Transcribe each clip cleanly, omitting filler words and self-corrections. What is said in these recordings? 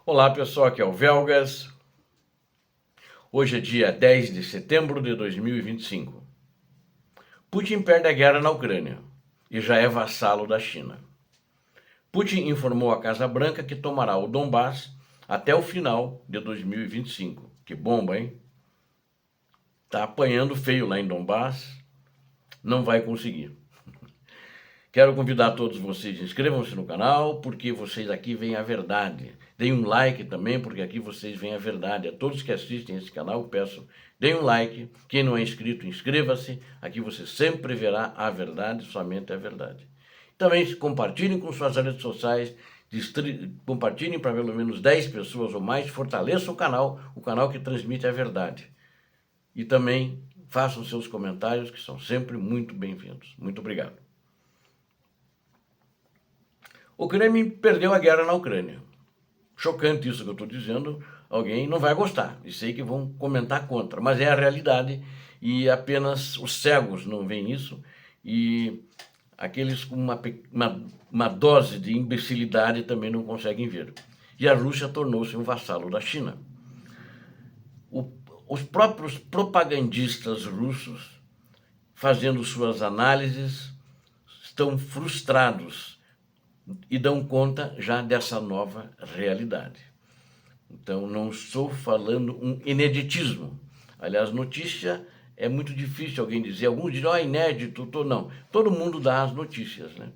Olá pessoal, aqui é o Velgas. Hoje é dia 10 de setembro de 2025. Putin perde a guerra na Ucrânia e já é vassalo da China. Putin informou à Casa Branca que tomará o Donbás até o final de 2025. Que bomba, hein? Tá apanhando feio lá em Donbás, não vai conseguir. Quero convidar todos vocês, inscrevam-se no canal, porque vocês aqui veem a verdade. Deem um like também, porque aqui vocês veem a verdade. A todos que assistem esse canal, eu peço, deem um like. Quem não é inscrito, inscreva-se. Aqui você sempre verá a verdade, somente a verdade. Também compartilhem com suas redes sociais, compartilhem para pelo menos 10 pessoas ou mais, fortaleçam o canal que transmite a verdade. E também façam seus comentários, que são sempre muito bem-vindos. Muito obrigado. O Kremlin perdeu a guerra na Ucrânia. Chocante isso que eu estou dizendo, alguém não vai gostar, e sei que vão comentar contra, mas é a realidade e apenas os cegos não veem isso e aqueles com uma dose de imbecilidade também não conseguem ver. E a Rússia tornou-se um vassalo da China. Os próprios propagandistas russos, fazendo suas análises, estão frustrados e dão conta já dessa nova realidade. Então, não estou falando um ineditismo. Aliás, notícia é muito difícil alguém dizer. Alguns dirão, inédito, não. Todo mundo dá as notícias, né?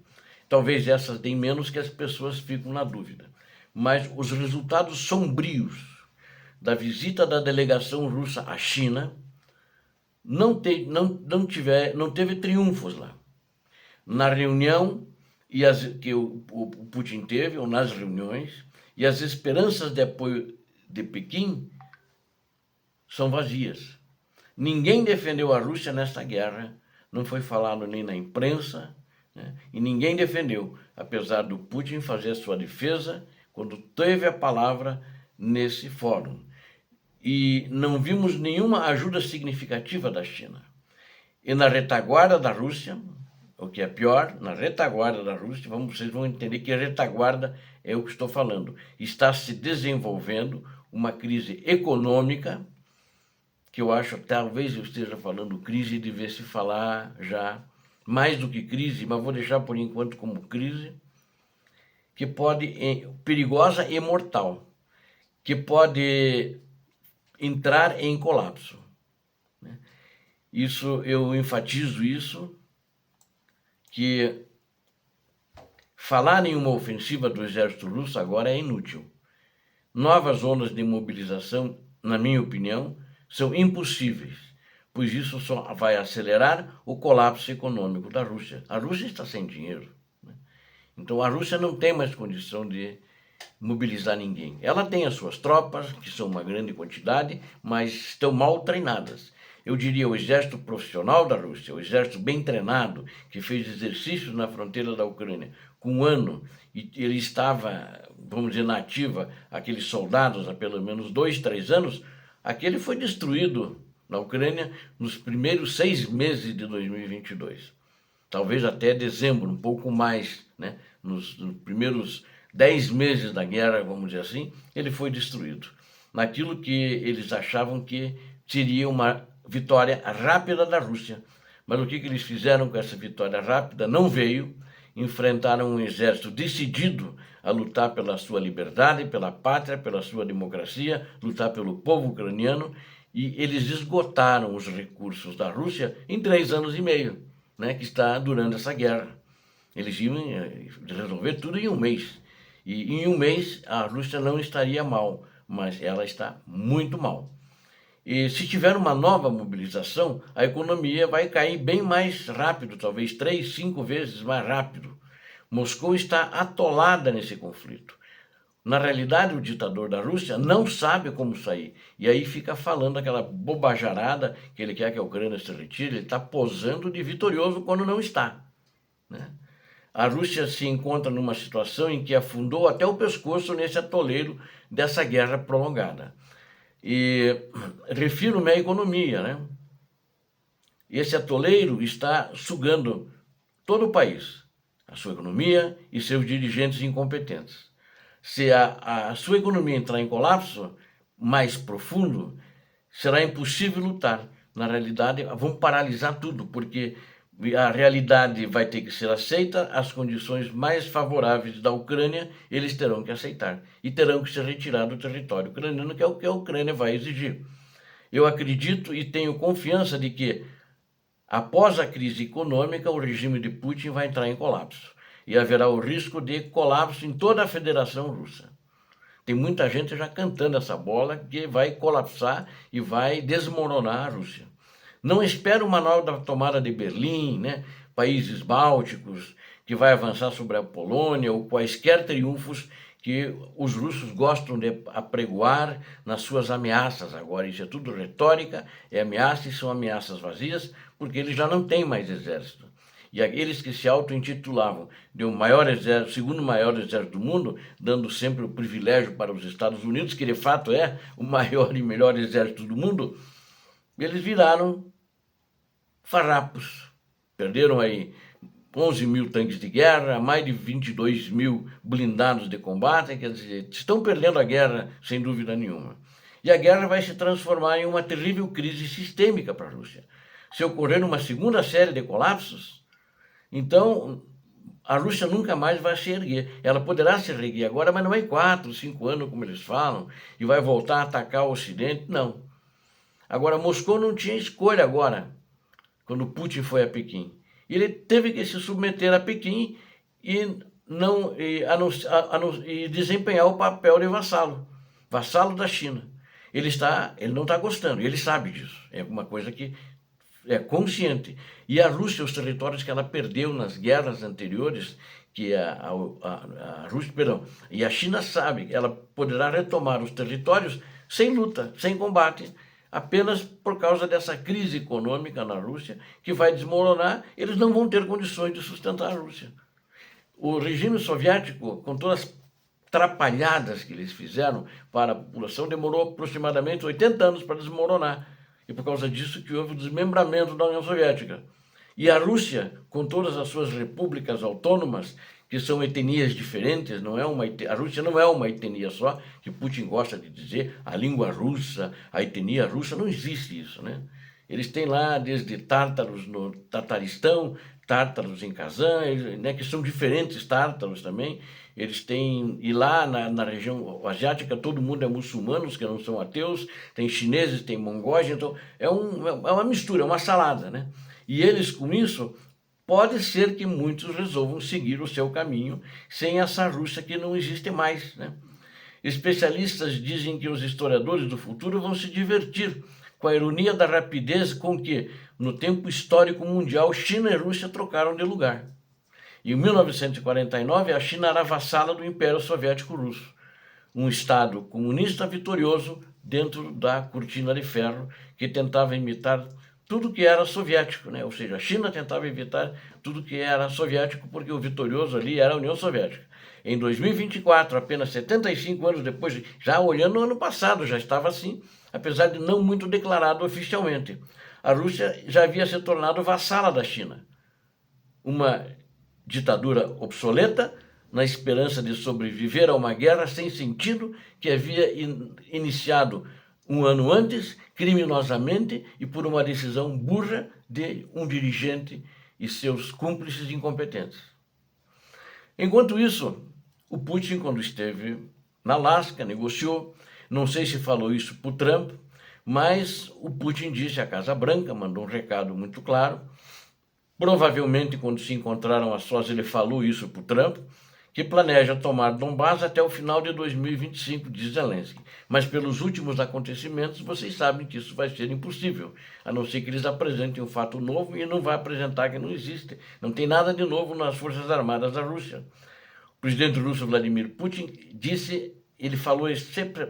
Talvez essas deem menos que as pessoas ficam na dúvida. Mas os resultados sombrios da visita da delegação russa à China não teve triunfos lá. Na reunião que o Putin teve, ou nas reuniões, e as esperanças de apoio de Pequim são vazias. Ninguém defendeu a Rússia nesta guerra, não foi falado nem na imprensa, né? E ninguém defendeu, apesar do Putin fazer a sua defesa quando teve a palavra nesse fórum. E não vimos nenhuma ajuda significativa da China. E na retaguarda da Rússia, o que é pior, na retaguarda da Rússia, vocês vão entender que a retaguarda é o que estou falando. Está se desenvolvendo uma crise econômica, que eu acho, talvez eu esteja falando crise, devia se falar já mais do que crise, mas vou deixar por enquanto como crise, que pode, perigosa e mortal, que pode entrar em colapso. Isso, eu enfatizo isso, que falar em uma ofensiva do exército russo agora é inútil. Novas ondas de mobilização, na minha opinião, são impossíveis, pois isso só vai acelerar o colapso econômico da Rússia. A Rússia está sem dinheiro, né? Então a Rússia não tem mais condição de mobilizar ninguém. Ela tem as suas tropas, que são uma grande quantidade, mas estão mal treinadas. Eu diria o exército profissional da Rússia, o exército bem treinado, que fez exercícios na fronteira da Ucrânia com um ano, e ele estava, vamos dizer, na ativa, aqueles soldados há pelo menos 2, 3 anos, aquele foi destruído na Ucrânia nos primeiros 6 meses de 2022. Talvez até dezembro, um pouco mais, né? Nos primeiros 10 meses da guerra, vamos dizer assim, ele foi destruído. Naquilo que eles achavam que seria uma vitória rápida da Rússia. Mas o que eles fizeram com essa vitória rápida? Não veio. Enfrentaram um exército decidido a lutar pela sua liberdade, pela pátria, pela sua democracia, lutar pelo povo ucraniano, e eles esgotaram os recursos da Rússia em 3 anos e meio, né, que está durando essa guerra. Eles iam resolver tudo em um mês. E em um mês a Rússia não estaria mal, mas ela está muito mal. E se tiver uma nova mobilização, a economia vai cair bem mais rápido, talvez 3, 5 vezes mais rápido. Moscou está atolada nesse conflito. Na realidade, o ditador da Rússia não sabe como sair. E aí fica falando aquela bobajarada que ele quer que a Ucrânia se retire, ele está posando de vitorioso quando não está, né? A Rússia se encontra numa situação em que afundou até o pescoço nesse atoleiro dessa guerra prolongada. E refiro-me à economia, né? Esse atoleiro está sugando todo o país, a sua economia e seus dirigentes incompetentes. se a sua economia entrar em colapso mais profundo, será impossível lutar. Na realidade, vão paralisar tudo, porque a realidade vai ter que ser aceita, as condições mais favoráveis da Ucrânia, eles terão que aceitar, e terão que se retirar do território ucraniano, que é o que a Ucrânia vai exigir. Eu acredito e tenho confiança de que, após a crise econômica, o regime de Putin vai entrar em colapso, e haverá o risco de colapso em toda a Federação Russa. Tem muita gente já cantando essa bola que vai colapsar e vai desmoronar a Rússia. Não espero uma nova tomada de Berlim, né? Países bálticos, que vai avançar sobre a Polônia, ou quaisquer triunfos que os russos gostam de apregoar nas suas ameaças agora. Isso é tudo retórica, é ameaça e são ameaças vazias, porque eles já não têm mais exército. E aqueles que se auto-intitulavam de o maior exército, segundo maior exército do mundo, dando sempre o privilégio para os Estados Unidos, que de fato é o maior e melhor exército do mundo, eles viraram farrapos. Perderam aí 11 mil tanques de guerra, mais de 22 mil blindados de combate, quer dizer, estão perdendo a guerra sem dúvida nenhuma. E a guerra vai se transformar em uma terrível crise sistêmica para a Rússia. Se ocorrer uma segunda série de colapsos, então a Rússia nunca mais vai se erguer. Ela poderá se erguer agora, mas não é em 4, 5 anos, como eles falam, e vai voltar a atacar o Ocidente, não. Agora, Moscou não tinha escolha agora, quando Putin foi a Pequim. Ele teve que se submeter a Pequim e desempenhar o papel de vassalo da China. Ele não está gostando, ele sabe disso. É uma coisa que é consciente. E a Rússia, os territórios que ela perdeu nas guerras anteriores, que a Rússia, perdão, e a China sabe que ela poderá retomar os territórios sem luta, sem combate, apenas por causa dessa crise econômica na Rússia, que vai desmoronar, eles não vão ter condições de sustentar a Rússia. O regime soviético, com todas as atrapalhadas que eles fizeram para a população, demorou aproximadamente 80 anos para desmoronar. E por causa disso que houve o desmembramento da União Soviética. E a Rússia, com todas as suas repúblicas autônomas, que são etnias diferentes, a Rússia não é uma etnia só, que Putin gosta de dizer, a língua russa, a etnia russa, não existe isso, né? Eles têm lá desde tártaros no Tataristão, tártaros em Kazan, né, que são diferentes tártaros também. Eles têm, e lá na região asiática todo mundo é muçulmano, os que não são ateus, tem chineses, tem mongóis, então é uma mistura, é uma salada, né? E eles com isso, pode ser que muitos resolvam seguir o seu caminho sem essa Rússia que não existe mais, né? Especialistas dizem que os historiadores do futuro vão se divertir com a ironia da rapidez com que, no tempo histórico mundial, China e Rússia trocaram de lugar. Em 1949, a China era vassala do Império Soviético Russo, um Estado comunista vitorioso dentro da cortina de ferro que tentava imitar tudo que era soviético, né? Ou seja, a China tentava evitar tudo que era soviético porque o vitorioso ali era a União Soviética. Em 2024, apenas 75 anos depois, já olhando no ano passado, já estava assim, apesar de não muito declarado oficialmente. A Rússia já havia se tornado vassala da China. Uma ditadura obsoleta, na esperança de sobreviver a uma guerra sem sentido que havia iniciado um ano antes, criminosamente e por uma decisão burra de um dirigente e seus cúmplices incompetentes. Enquanto isso, o Putin, quando esteve na Alasca, negociou, não sei se falou isso para o Trump, mas o Putin disse à Casa Branca, mandou um recado muito claro, provavelmente quando se encontraram a sós ele falou isso para o Trump, que planeja tomar Donbás até o final de 2025, diz Zelensky. Mas pelos últimos acontecimentos, vocês sabem que isso vai ser impossível, a não ser que eles apresentem um fato novo e não vai apresentar que não existe. Não tem nada de novo nas Forças Armadas da Rússia. O presidente russo Vladimir Putin disse, ele falou sempre,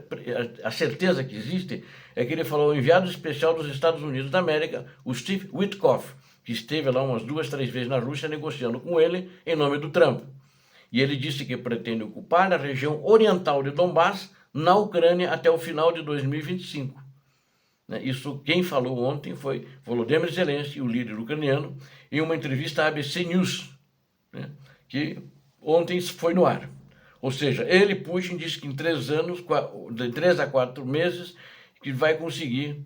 a certeza que existe é que ele falou ao enviado especial dos Estados Unidos da América, o Steve Witkoff, que esteve lá umas 2, 3 vezes na Rússia negociando com ele em nome do Trump. E ele disse que pretende ocupar a região oriental de Donbás, na Ucrânia, até o final de 2025. Isso quem falou ontem foi Volodymyr Zelensky, o líder ucraniano, em uma entrevista à ABC News, que ontem foi no ar. Ou seja, ele, Putin, disse que em 3 anos, de 3 a 4 meses, que vai conseguir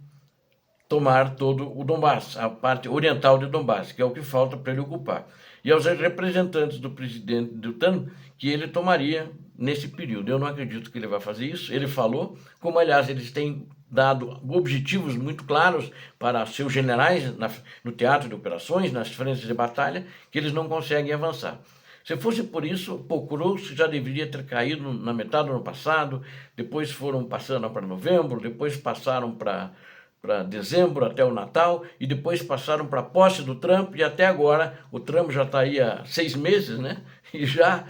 tomar todo o Donbass, a parte oriental de Donbass, que é o que falta para ele ocupar. E aos representantes do presidente Dutan, que ele tomaria nesse período. Eu não acredito que ele vai fazer isso. Ele falou, como aliás eles têm dado objetivos muito claros para seus generais no teatro de operações, nas frentes de batalha, que eles não conseguem avançar. Se fosse por isso, Pokrovsk já deveria ter caído na metade do ano passado, depois foram passando para novembro, depois passaram para dezembro até o Natal, e depois passaram para a posse do Trump, e até agora o Trump já está aí há 6 meses, né? E já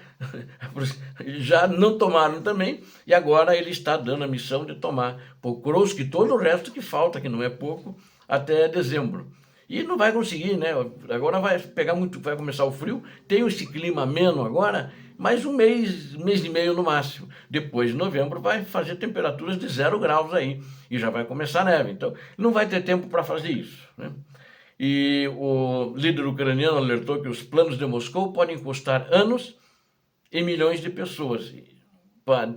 não tomaram também, e agora ele está dando a missão de tomar Pokrovsk e todo o resto que falta, que não é pouco, até dezembro. E não vai conseguir, né? Agora vai pegar muito, vai começar o frio, tem esse clima ameno agora, mais um mês e meio no máximo. Depois de novembro vai fazer temperaturas de 0 graus aí, e já vai começar a neve. Então, não vai ter tempo para fazer isso, né? E o líder ucraniano alertou que os planos de Moscou podem custar anos e milhões de pessoas,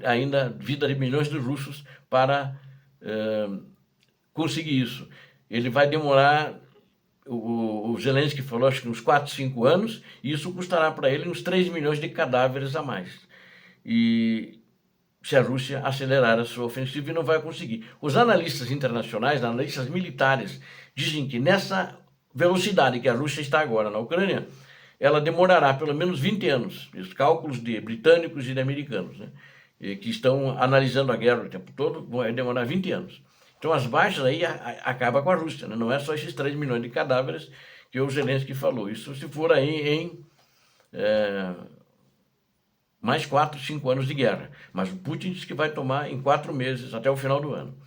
ainda vida de milhões de russos para conseguir isso. Ele vai demorar, o Zelensky falou, acho que uns 4, 5 anos, e isso custará para ele uns 3 milhões de cadáveres a mais. E se a Rússia acelerar a sua ofensiva, e não vai conseguir. Os analistas internacionais, analistas militares, dizem que nessa velocidade que a Rússia está agora na Ucrânia, ela demorará pelo menos 20 anos. Os cálculos de britânicos e de americanos, né, que estão analisando a guerra o tempo todo, vai demorar 20 anos. Então as baixas aí acabam com a Rússia, né? Não é só esses 3 milhões de cadáveres que o Zelensky falou. Isso se for aí em mais 4, 5 anos de guerra. Mas o Putin diz que vai tomar em 4 meses, até o final do ano.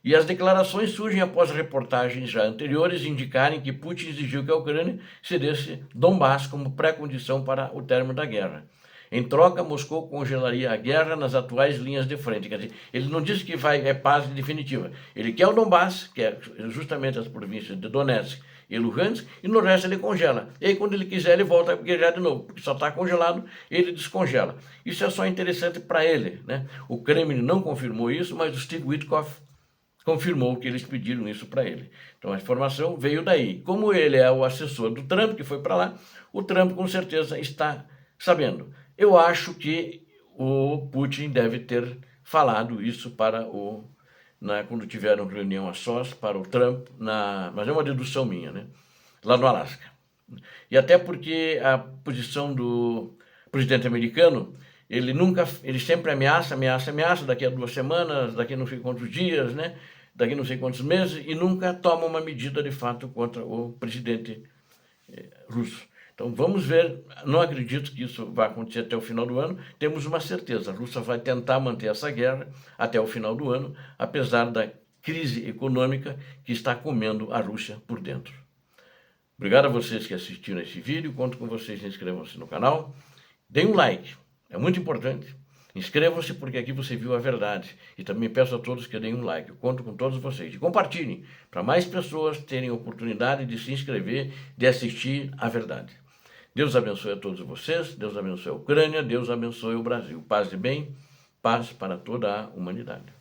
E as declarações surgem após reportagens já anteriores indicarem que Putin exigiu que a Ucrânia cedesse Donbass como pré-condição para o término da guerra. Em troca, Moscou congelaria a guerra nas atuais linhas de frente. Quer dizer, ele não disse que é paz definitiva. Ele quer o Donbass, que é justamente as províncias de Donetsk e Luhansk, e no resto ele congela. E aí, quando ele quiser, ele volta a guerrear de novo, porque só está congelado, ele descongela. Isso é só interessante para ele, né? O Kremlin não confirmou isso, mas o Steve Witkoff confirmou que eles pediram isso para ele. Então a informação veio daí. Como ele é o assessor do Trump, que foi para lá, o Trump com certeza está sabendo. Eu acho que o Putin deve ter falado isso para quando tiveram reunião a sós, para o Trump, mas é uma dedução minha, né? Lá no Alasca. E até porque a posição do presidente americano, ele sempre ameaça, daqui a 2 semanas, daqui a não sei quantos dias, né? Daqui a não sei quantos meses, e nunca toma uma medida de fato contra o presidente russo. Então vamos ver, não acredito que isso vai acontecer até o final do ano, temos uma certeza, a Rússia vai tentar manter essa guerra até o final do ano, apesar da crise econômica que está comendo a Rússia por dentro. Obrigado a vocês que assistiram esse vídeo, conto com vocês, inscrevam-se no canal, deem um like, é muito importante. Inscrevam-se porque aqui você viu a verdade. E também peço a todos que deem um like. Eu conto com todos vocês. E compartilhem para mais pessoas terem a oportunidade de se inscrever, de assistir a verdade. Deus abençoe a todos vocês. Deus abençoe a Ucrânia. Deus abençoe o Brasil. Paz e bem. Paz para toda a humanidade.